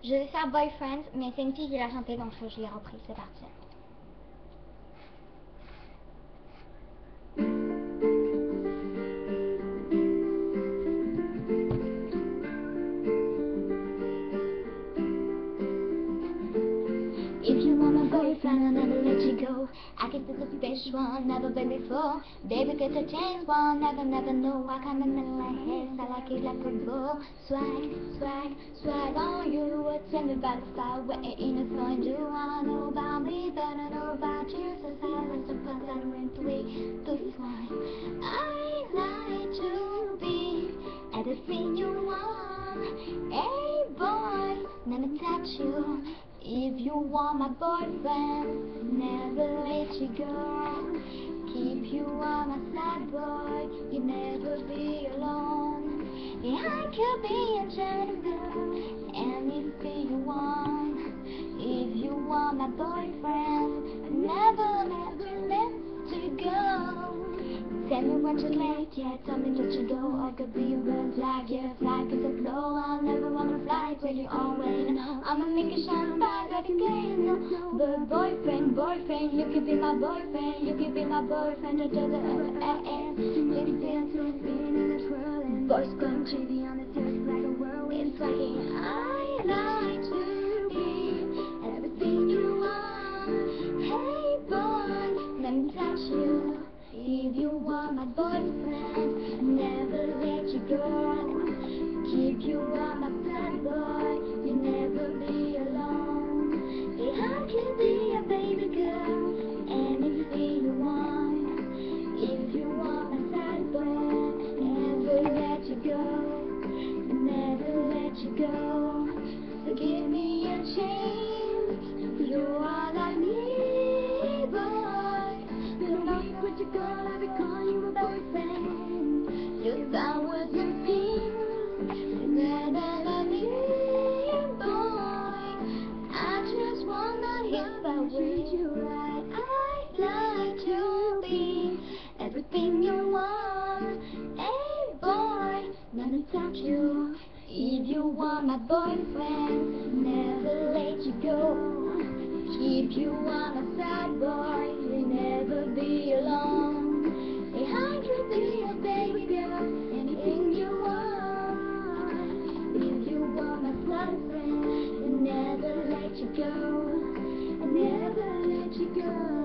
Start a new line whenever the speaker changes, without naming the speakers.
Je vais faire Boyfriend, mais c'est une fille qui l'a chanté, donc je l'ai repris. C'est parti. If you want my boyfriend, I'll never let you go. I guess it's a special, never been before. Baby, get a chance, one never know. I can't remember like his, I like it like a bow. Swag, swag, swag on you. Tell me about the style, what it in the phone. Do I know about me, but I know about you. So silence, so pass out in 3, 2, 1. I like to be everything you want. Hey boy, let me touch you. If you want my boyfriend, never let you go. Keep you on my side, boy, you never be alone. Yeah, I could be a gentleman, anything you want. If you want my boyfriend, never let you go. Tell me what you like, yeah, tell me what you do. I could be a red flag, yeah, flag is a blow. I'll never wanna fly where you always know. I'ma make it shine bright like a game. But boyfriend, you can be my boyfriend. You can be my boyfriend until the end. Let's dance to a spin in a twirling. Boys going crazy on the stairs like a whirlwind. It's like I like to be everything you want. Hey boy, let me touch you. If you want my boyfriend, never let you go. Keep you on my side, boy, you never be alone. Yeah, I can be a baby girl, anything you want. If you want my side, boy, never let you go, never let you go. So give me a chance, you're all I need, boy. With your girl, I be calling you a boyfriend. Just I was your pin, never need, boy. I just wanna if I treat you right. I'd like to be everything you want. Hey boy, let me touch you. If you want my boyfriend, never let you go. Keep you on my side, boy, you'll never be alone. Yeah, I can be a baby girl, anything you want. If you want my boyfriend, I'll never let you go. I'll never let you go.